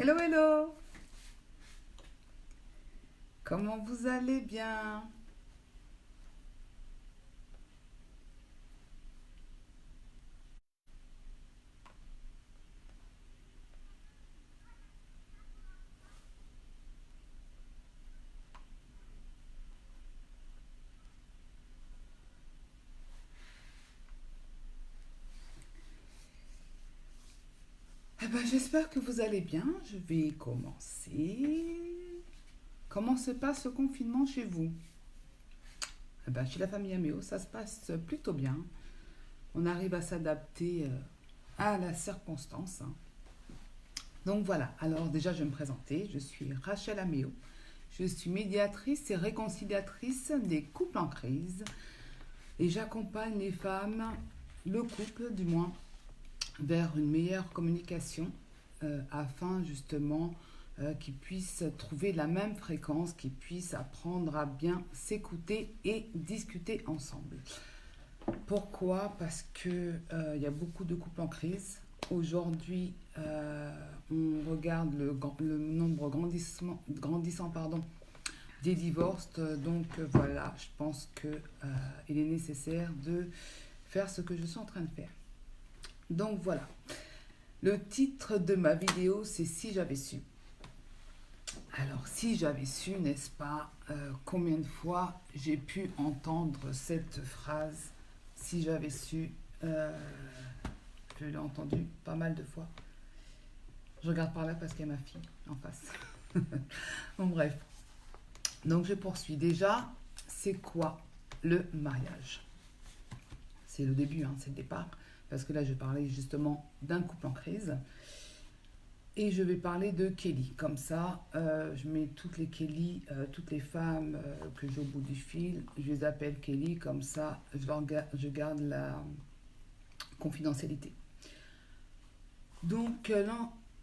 Hello, hello! Comment vous allez bien? J'espère que vous allez bien. Je vais commencer. Comment se passe le confinement chez vous? Chez la famille Améo, ça se passe plutôt bien. On arrive à s'adapter à la circonstance, hein. Donc voilà, alors déjà je vais me présenter. Je suis Rachel Améo. Je suis médiatrice et réconciliatrice des couples en crise. Et j'accompagne les femmes, le couple du moins, vers une meilleure communication afin justement qu'ils puissent trouver la même fréquence, qu'ils puissent apprendre à bien s'écouter et discuter ensemble. Pourquoi? Parce que il y a beaucoup de couples en crise. Aujourd'hui, on regarde le nombre grandissant des divorces. Donc voilà, je pense qu'il est nécessaire de faire ce que je suis en train de faire. Donc voilà. Le titre de ma vidéo, c'est Si j'avais su. Alors, si j'avais su, n'est-ce pas, combien de fois j'ai pu entendre cette phrase, si j'avais su, je l'ai entendu pas mal de fois. Je regarde par là parce qu'il y a ma fille en face. Bon, bref. Donc, je poursuis. Déjà, c'est quoi le mariage? C'est le début, hein, c'est le départ. Parce que là, je parlais justement d'un couple en crise. Et je vais parler de Kelly. Comme ça, je mets toutes les Kelly, toutes les femmes que j'ai au bout du fil, je les appelle Kelly. Comme ça, je garde la confidentialité. Donc,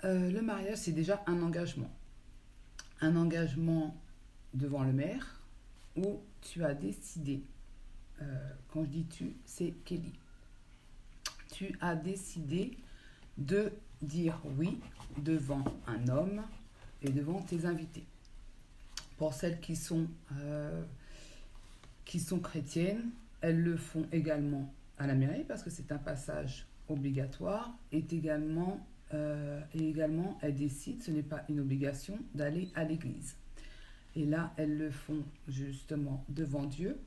le mariage, c'est déjà un engagement. Un engagement devant le maire où tu as décidé, quand je dis tu, c'est Kelly. Tu as décidé de dire oui devant un homme et devant tes invités. Pour celles qui sont chrétiennes, elles le font également à la mairie parce que c'est un passage obligatoire et également elles décident, ce n'est pas une obligation, d'aller à l'église. Et là, elles le font justement devant Dieu,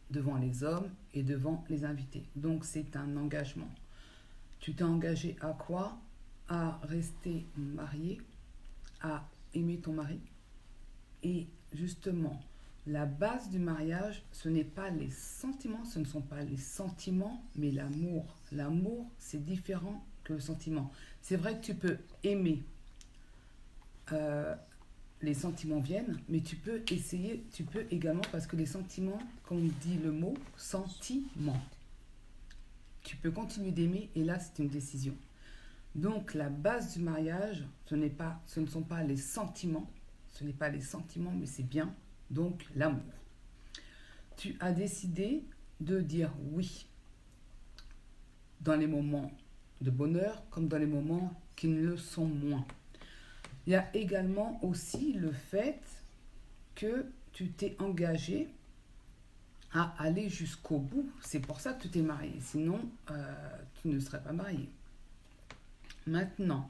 devant les hommes et devant les invités. Donc c'est un engagement. Tu t'es engagé à quoi? À rester marié, à aimer ton mari. Et justement, la base du mariage, ce n'est pas les sentiments, ce ne sont pas les sentiments, mais l'amour. L'amour, c'est différent que le sentiment. C'est vrai que tu peux aimer, les sentiments viennent, mais tu peux essayer, tu peux également, parce que les sentiments, comme on dit le mot, sentiment. Tu peux continuer d'aimer et là, c'est une décision. Donc la base du mariage, ce ne sont pas les sentiments, mais c'est bien, donc l'amour. Tu as décidé de dire oui dans les moments de bonheur comme dans les moments qui ne le sont moins. Il y a également aussi le fait que tu t'es engagé à aller jusqu'au bout. C'est pour ça que tu t'es marié, sinon tu ne serais pas marié. Maintenant,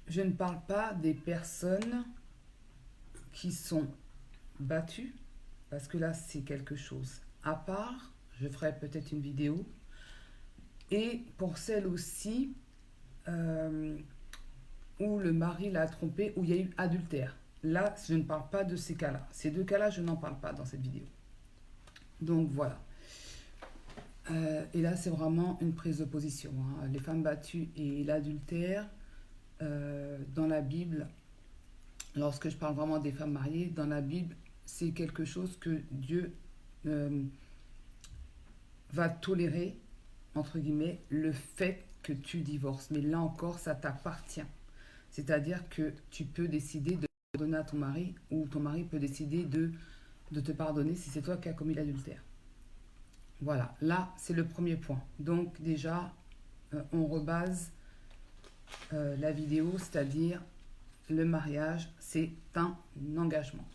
je ne parle pas des personnes qui sont battues, parce que là, c'est quelque chose à part. Je ferai peut-être une vidéo. Et pour celles aussi où le mari l'a trompée, où il y a eu adultère. Là, je ne parle pas de ces cas-là. Ces deux cas-là, je n'en parle pas dans cette vidéo. Donc voilà. Et là, c'est vraiment une prise de position, hein. Les femmes battues et l'adultère, dans la Bible, lorsque je parle vraiment des femmes mariées, dans la Bible, c'est quelque chose que Dieu va tolérer, entre guillemets, le fait que tu divorces. Mais là encore, ça t'appartient. C'est-à-dire que tu peux décider de pardonner à ton mari ou ton mari peut décider de te pardonner si c'est toi qui as commis l'adultère. Voilà, là, c'est le premier point. Donc déjà, on rebase la vidéo, c'est-à-dire le mariage, c'est un engagement.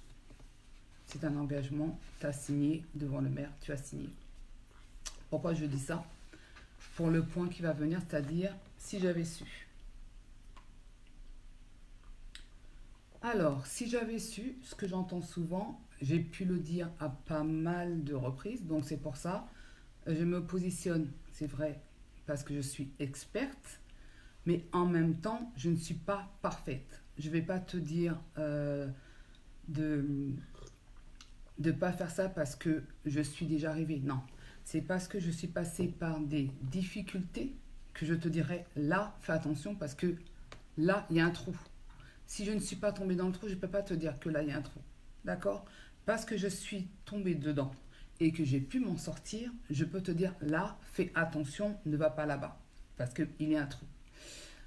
C'est un engagement, tu as signé devant le maire, tu as signé. Pourquoi je dis ça? Pour le point qui va venir, c'est-à-dire si j'avais su. Alors, si j'avais su, ce que j'entends souvent, j'ai pu le dire à pas mal de reprises, donc c'est pour ça, je me positionne, c'est vrai, parce que je suis experte, mais en même temps, je ne suis pas parfaite. Je ne vais pas te dire de ne pas faire ça parce que je suis déjà arrivée. Non, c'est parce que je suis passée par des difficultés que je te dirais là, fais attention parce que là, il y a un trou. Si je ne suis pas tombée dans le trou, je ne peux pas te dire que là, il y a un trou. D'accord? Parce que je suis tombée dedans et que j'ai pu m'en sortir, je peux te dire là, fais attention, ne va pas là-bas. Parce qu'il y a un trou.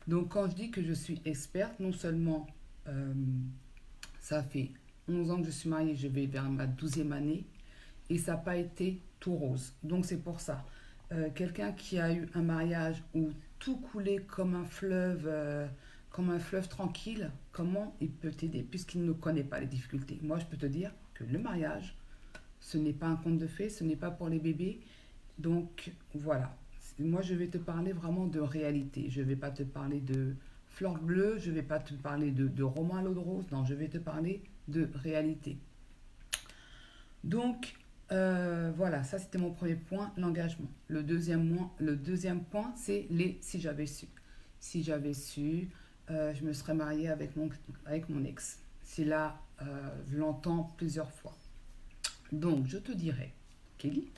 Donc, quand je dis que je suis experte, non seulement ça fait 11 ans que je suis mariée, je vais vers ma 12e année, et ça n'a pas été tout rose. Donc, c'est pour ça. Quelqu'un qui a eu un mariage où tout coulait comme un fleuve tranquille, comment il peut t'aider puisqu'il ne connaît pas les difficultés? Moi, je peux te dire que le mariage, ce n'est pas un conte de fées, ce n'est pas pour les bébés. Donc, voilà. Moi, je vais te parler vraiment de réalité. Je ne vais pas te parler de fleurs bleues, je ne vais pas te parler de romans à l'eau de rose. Non, je vais te parler de réalité. Donc, voilà, ça c'était mon premier point, l'engagement. Le deuxième point, c'est les si j'avais su. Si j'avais su, je me serais mariée avec mon ex. C'est là, je l'entends plusieurs fois. Donc, je te dirais, Kelly,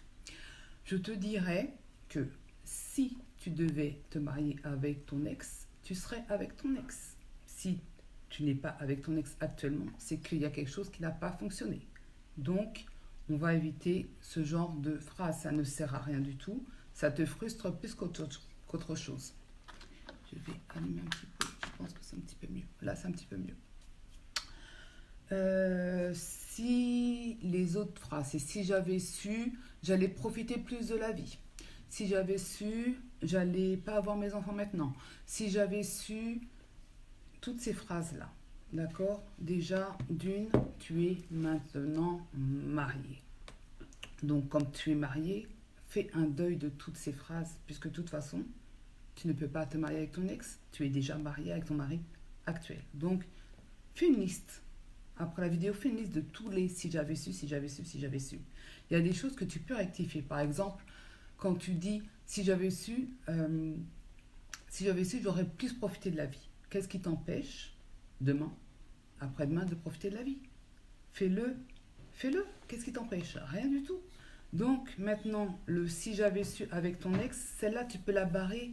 je te dirais que si tu devais te marier avec ton ex, tu serais avec ton ex. Si tu n'es pas avec ton ex actuellement, c'est qu'il y a quelque chose qui n'a pas fonctionné. Donc, on va éviter ce genre de phrase. Ça ne sert à rien du tout. Ça te frustre plus qu'autre chose. Je vais allumer un petit peu. Je pense que c'est un petit peu mieux. Là, c'est un petit peu mieux. Si les autres phrases, c'est si j'avais su, j'allais profiter plus de la vie. Si j'avais su, j'allais pas avoir mes enfants maintenant. Si j'avais su, toutes ces phrases-là, d'accord? Déjà, d'une, tu es maintenant marié. Donc, comme tu es marié, fais un deuil de toutes ces phrases, puisque de toute façon, tu ne peux pas te marier avec ton ex, tu es déjà marié avec ton mari actuel. Donc, fais une liste. Après la vidéo, fais une liste de tous les si j'avais su, si j'avais su, si j'avais su. Il y a des choses que tu peux rectifier. Par exemple, quand tu dis si j'avais su, j'aurais plus profité de la vie. Qu'est-ce qui t'empêche demain, après-demain, de profiter de la vie? Fais-le. Qu'est-ce qui t'empêche? Rien du tout. Donc maintenant, le si j'avais su avec ton ex, celle-là, tu peux la barrer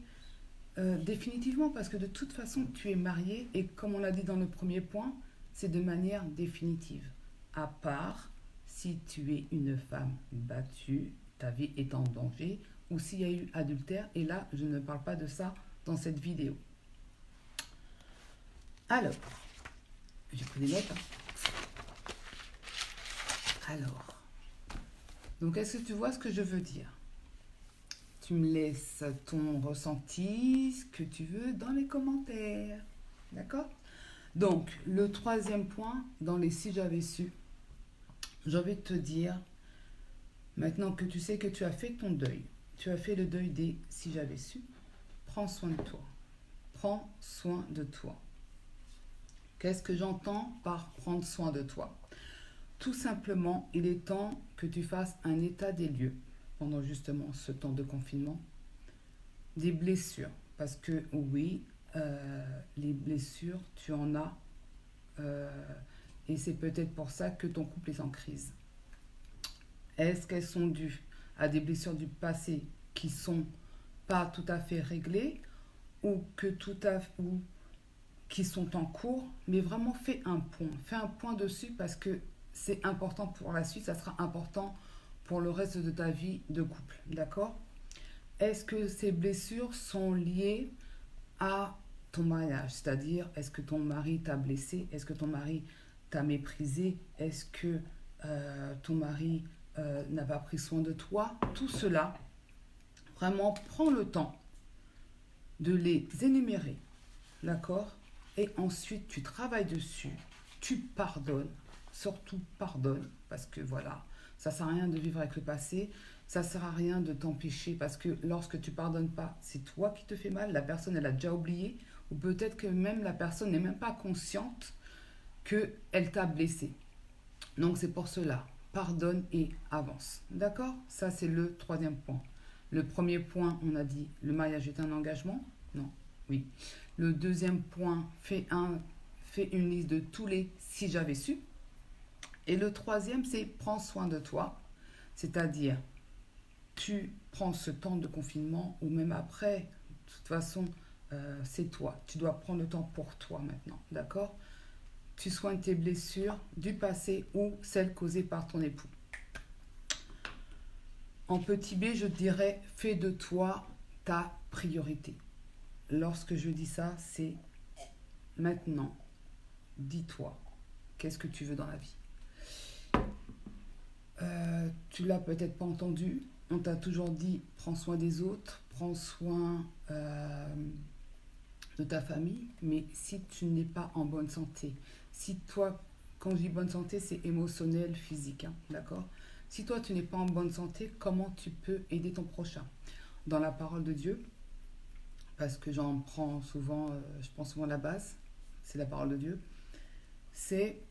définitivement parce que de toute façon, tu es marié et comme on l'a dit dans le premier point, c'est de manière définitive. À part si tu es une femme battue, ta vie est en danger ou s'il y a eu adultère. Et là, je ne parle pas de ça dans cette vidéo. Alors, j'ai pris des notes. Alors, donc est-ce que tu vois ce que je veux dire? Tu me laisses ton ressenti, ce que tu veux dans les commentaires. D'accord? Donc, le troisième point, dans les si j'avais su, j'ai envie de te dire, maintenant que tu sais que tu as fait ton deuil, tu as fait le deuil des si j'avais su, prends soin de toi. Prends soin de toi. Qu'est-ce que j'entends par prendre soin de toi? Tout simplement, il est temps que tu fasses un état des lieux pendant justement ce temps de confinement. Des blessures, parce que oui, les blessures, tu en as, et c'est peut-être pour ça que ton couple est en crise. Est-ce qu'elles sont dues à des blessures du passé qui sont pas tout à fait réglées ou qui sont en cours? Mais vraiment, fais un point dessus parce que c'est important pour la suite, ça sera important pour le reste de ta vie de couple, d'accord? Est-ce que ces blessures sont liées à ton mariage? C'est-à-dire, est-ce que ton mari t'a blessé? Est-ce que ton mari t'a méprisé? Est-ce que ton mari n'a pas pris soin de toi? Tout cela, vraiment, prends le temps de les énumérer, d'accord? Et ensuite, tu travailles dessus, tu pardonnes, surtout pardonne, parce que voilà, ça sert à rien de vivre avec le passé, ça sert à rien de t'empêcher, parce que lorsque tu pardonnes pas, c'est toi qui te fais mal, la personne, elle a déjà oublié, ou peut-être que même la personne n'est même pas consciente qu'elle t'a blessé. Donc c'est pour cela, pardonne et avance. D'accord? Ça c'est le troisième point. Le premier point, on a dit, le mariage est un engagement. Non, oui. Le deuxième point, fais une liste de tous les si j'avais su. Et le troisième, c'est prends soin de toi. C'est-à-dire, tu prends ce temps de confinement ou même après, de toute façon, c'est toi. Tu dois prendre le temps pour toi maintenant. D'accord? Tu soignes tes blessures du passé ou celles causées par ton époux. En petit b, je dirais, fais de toi ta priorité. Lorsque je dis ça, c'est maintenant, dis-toi, qu'est-ce que tu veux dans la vie. Tu l'as peut-être pas entendu, on t'a toujours dit, prends soin des autres, prends soin de ta famille, mais si tu n'es pas en bonne santé, si toi, quand je dis bonne santé, c'est émotionnel, physique, hein, d'accord? Si toi, tu n'es pas en bonne santé, comment tu peux aider ton prochain? Dans la parole de Dieu, parce que j'en prends souvent, je prends souvent la base, c'est la parole de Dieu, c'est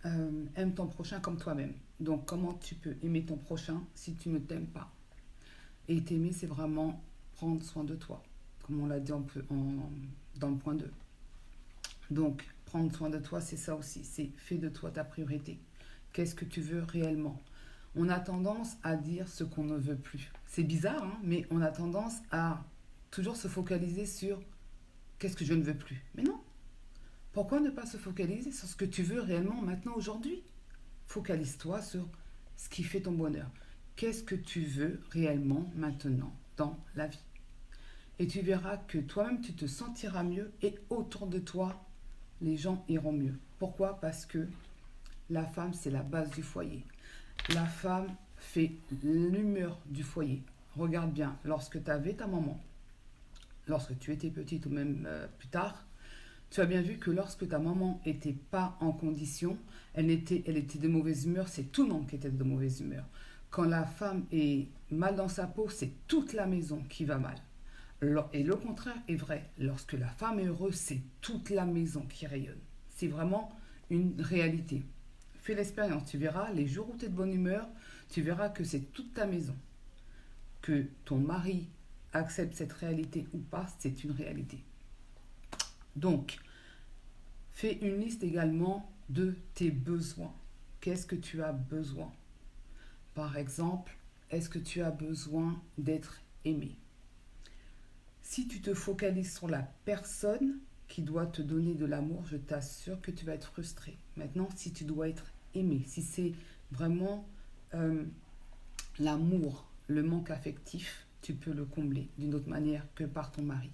aime ton prochain comme toi-même. Donc, comment tu peux aimer ton prochain si tu ne t'aimes pas? Et t'aimer, c'est vraiment prendre soin de toi, comme on l'a dit dans le point 2. Donc, prendre soin de toi, c'est ça aussi, c'est fais de toi ta priorité. Qu'est-ce que tu veux réellement? On a tendance à dire ce qu'on ne veut plus. C'est bizarre, hein, mais on a tendance à toujours se focaliser sur qu'est-ce que je ne veux plus. Mais non, pourquoi ne pas se focaliser sur ce que tu veux réellement maintenant, aujourd'hui? Focalise-toi sur ce qui fait ton bonheur. Qu'est-ce que tu veux réellement maintenant dans la vie? Et tu verras que toi-même, tu te sentiras mieux et autour de toi, les gens iront mieux. Pourquoi? Parce que la femme, c'est la base du foyer. La femme fait l'humeur du foyer. Regarde bien, lorsque tu avais ta maman, lorsque tu étais petite ou même plus tard, tu as bien vu que lorsque ta maman n'était pas en condition, elle était de mauvaise humeur, c'est tout le monde qui était de mauvaise humeur. Quand la femme est mal dans sa peau, c'est toute la maison qui va mal. Et le contraire est vrai. Lorsque la femme est heureuse, c'est toute la maison qui rayonne. C'est vraiment une réalité. Fais l'expérience, tu verras, les jours où tu es de bonne humeur, tu verras que c'est toute ta maison. Que ton mari accepte cette réalité ou pas, c'est une réalité. Donc, fais une liste également de tes besoins. Qu'est-ce que tu as besoin? Par exemple, est-ce que tu as besoin d'être aimé? Si tu te focalises sur la personne qui doit te donner de l'amour, je t'assure que tu vas être frustré. Maintenant, si tu dois être aimé, si c'est vraiment l'amour, le manque affectif, tu peux le combler d'une autre manière que par ton mari.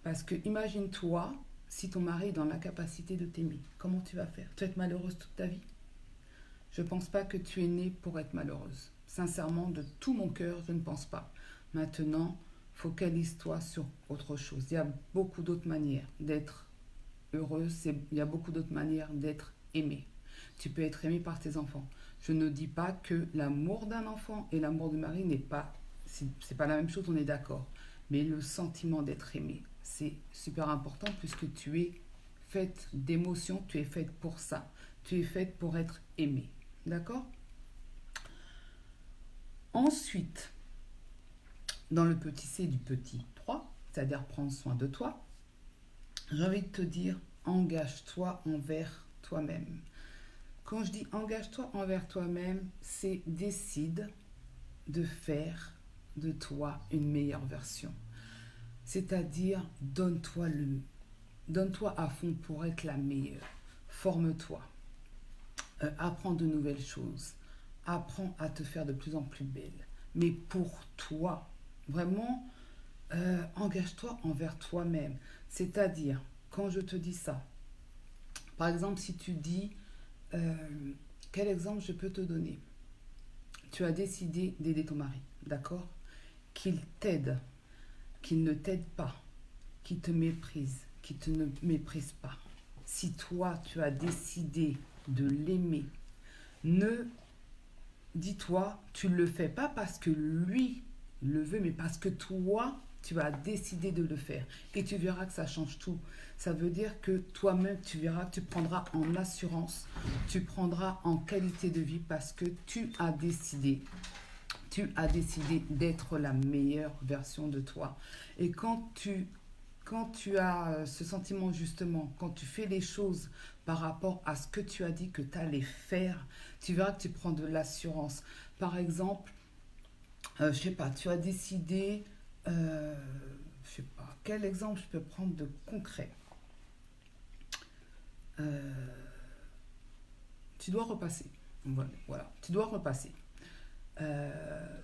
Parce que imagine-toi, si ton mari est dans l'incapacité de t'aimer, comment tu vas faire? Tu vas être malheureuse toute ta vie? Je ne pense pas que tu es née pour être malheureuse. Sincèrement, de tout mon cœur, je ne pense pas. Maintenant, focalise-toi sur autre chose. Il y a beaucoup d'autres manières d'être heureuse, il y a beaucoup d'autres manières d'être aimée. Tu peux être aimé par tes enfants. Je ne dis pas que l'amour d'un enfant et l'amour du mari c'est pas la même chose, on est d'accord. Mais le sentiment d'être aimé, c'est super important puisque tu es faite d'émotions, tu es faite pour ça. Tu es faite pour être aimée. D'accord? Ensuite, dans le petit C du petit 3, c'est-à-dire prendre soin de toi, j'ai envie de te dire, engage-toi envers toi-même. Quand je dis engage-toi envers toi-même, c'est décide de faire de toi une meilleure version. C'est-à-dire, donne-toi à fond pour être la meilleure. Forme-toi. Apprends de nouvelles choses. Apprends à te faire de plus en plus belle. Mais pour toi, vraiment, engage-toi envers toi-même. C'est-à-dire, quand je te dis ça, par exemple, si tu dis, quel exemple je peux te donner? Tu as décidé d'aider ton mari, d'accord? Qu'il t'aide, qu'il ne t'aide pas, qui te méprise, qui te ne méprise pas, si toi, tu as décidé de l'aimer, ne dis-toi, tu ne le fais pas parce que lui le veut, mais parce que toi, tu as décidé de le faire. Et tu verras que ça change tout. Ça veut dire que toi-même, tu verras que tu prendras en assurance, tu prendras en qualité de vie parce que tu as décidé d'être la meilleure version de toi. Et quand tu as ce sentiment justement, quand tu fais les choses par rapport à ce que tu as dit que tu allais faire, tu verras que tu prends de l'assurance. Par exemple, je sais pas, tu as décidé, je sais pas, quel exemple je peux prendre de concret. Euh, Tu dois repasser. Voilà, tu dois repasser.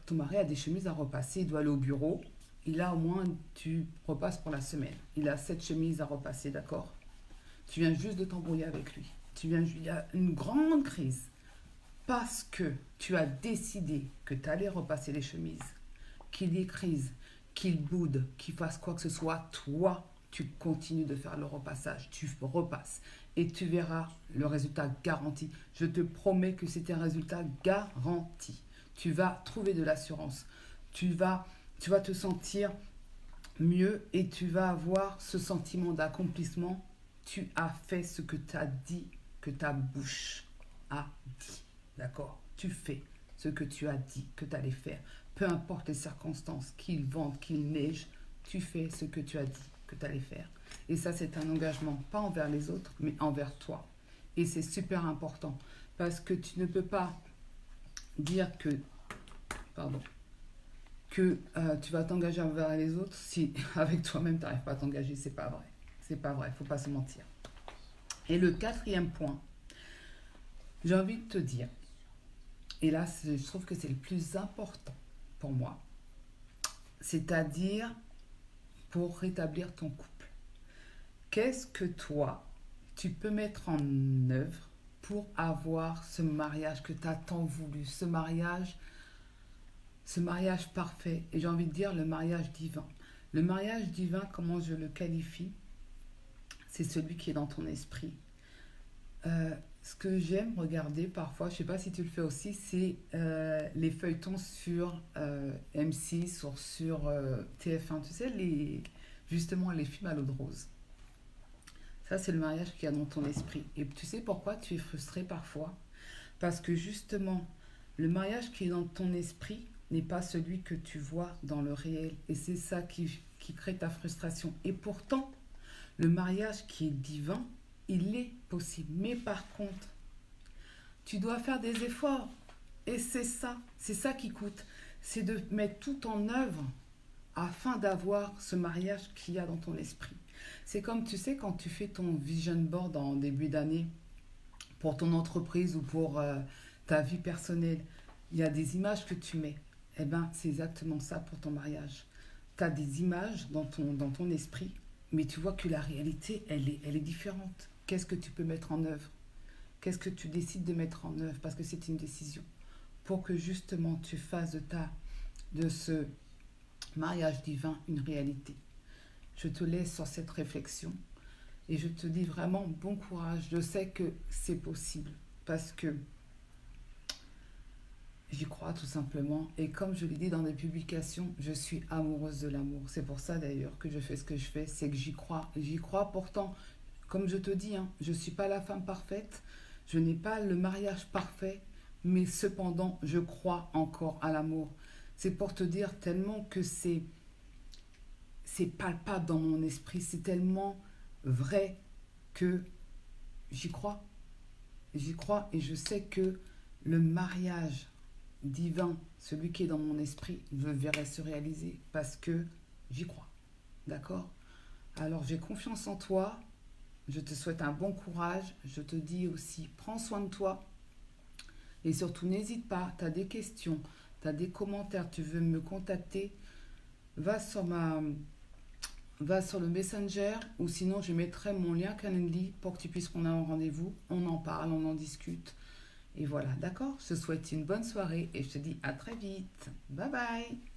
Ton mari a des chemises à repasser, il doit aller au bureau. Il a au moins, tu repasses pour la semaine. Il a 7 chemises à repasser, d'accord? Tu viens juste de t'embrouiller avec lui. Il y a une grande crise parce que tu as décidé que tu allais repasser les chemises, qu'il y ait crise, qu'il boude, qu'il fasse quoi que ce soit. Toi, tu continues de faire le repassage, tu repasses et tu verras le résultat garanti. Je te promets que c'est un résultat garanti. Tu vas trouver de l'assurance, tu vas te sentir mieux et tu vas avoir ce sentiment d'accomplissement. Tu as fait ce que tu as dit, que ta bouche a dit. D'accord? Tu fais ce que tu as dit que tu allais faire. Peu importe les circonstances, qu'il vente, qu'il neige, tu fais ce que tu as dit que tu allais faire. Et ça, c'est un engagement, pas envers les autres, mais envers toi. Et c'est super important parce que tu ne peux pas dire pardon, que tu vas t'engager envers les autres si avec toi-même tu n'arrives pas à t'engager. C'est pas vrai. C'est pas vrai, il ne faut pas se mentir. Et le quatrième point, j'ai envie de te dire, et là je trouve que c'est le plus important pour moi, c'est-à-dire pour rétablir ton couple. Qu'est-ce que toi, tu peux mettre en œuvre pour avoir ce mariage que tu as tant voulu, ce mariage parfait, et j'ai envie de dire le mariage divin. Le mariage divin, comment je le qualifie? C'est celui qui est dans ton esprit. Ce que j'aime regarder parfois, je ne sais pas si tu le fais aussi, c'est les feuilletons sur M6 ou sur TF1, tu sais, justement les films à l'eau de rose. Ça, c'est le mariage qu'il y a dans ton esprit. Et tu sais pourquoi tu es frustré parfois? Parce que justement, le mariage qui est dans ton esprit n'est pas celui que tu vois dans le réel. Et c'est ça qui crée ta frustration. Et pourtant, le mariage qui est divin, il est possible. Mais par contre, tu dois faire des efforts. Et c'est ça qui coûte. C'est de mettre tout en œuvre afin d'avoir ce mariage qu'il y a dans ton esprit. C'est comme, tu sais, quand tu fais ton vision board en début d'année pour ton entreprise ou pour ta vie personnelle, il y a des images que tu mets. Eh bien, c'est exactement ça pour ton mariage. Tu as des images dans ton esprit, mais tu vois que la réalité, elle est différente. Qu'est-ce que tu peux mettre en œuvre? Qu'est-ce que tu décides de mettre en œuvre? Parce que c'est une décision. Pour que justement tu fasses de ce mariage divin une réalité. Je te laisse sur cette réflexion et je te dis vraiment bon courage. Je sais que c'est possible parce que j'y crois tout simplement. Et comme je l'ai dit dans des publications, je suis amoureuse de l'amour. C'est pour ça d'ailleurs que je fais ce que je fais, c'est que j'y crois. J'y crois pourtant, comme je te dis, hein, je ne suis pas la femme parfaite, je n'ai pas le mariage parfait, mais cependant, je crois encore à l'amour. C'est pour te dire tellement que c'est palpable dans mon esprit, c'est tellement vrai que j'y crois. J'y crois et je sais que le mariage divin, celui qui est dans mon esprit, je verrai se réaliser parce que j'y crois. D'accord? Alors j'ai confiance en toi, je te souhaite un bon courage, je te dis aussi prends soin de toi et surtout n'hésite pas, tu as des questions, tu as des commentaires, tu veux me contacter, va sur le Messenger ou sinon je mettrai mon lien Calendly pour que tu puisses prendre un rendez-vous. On en parle, on en discute. Et voilà, d'accord? Je te souhaite une bonne soirée et je te dis à très vite. Bye bye!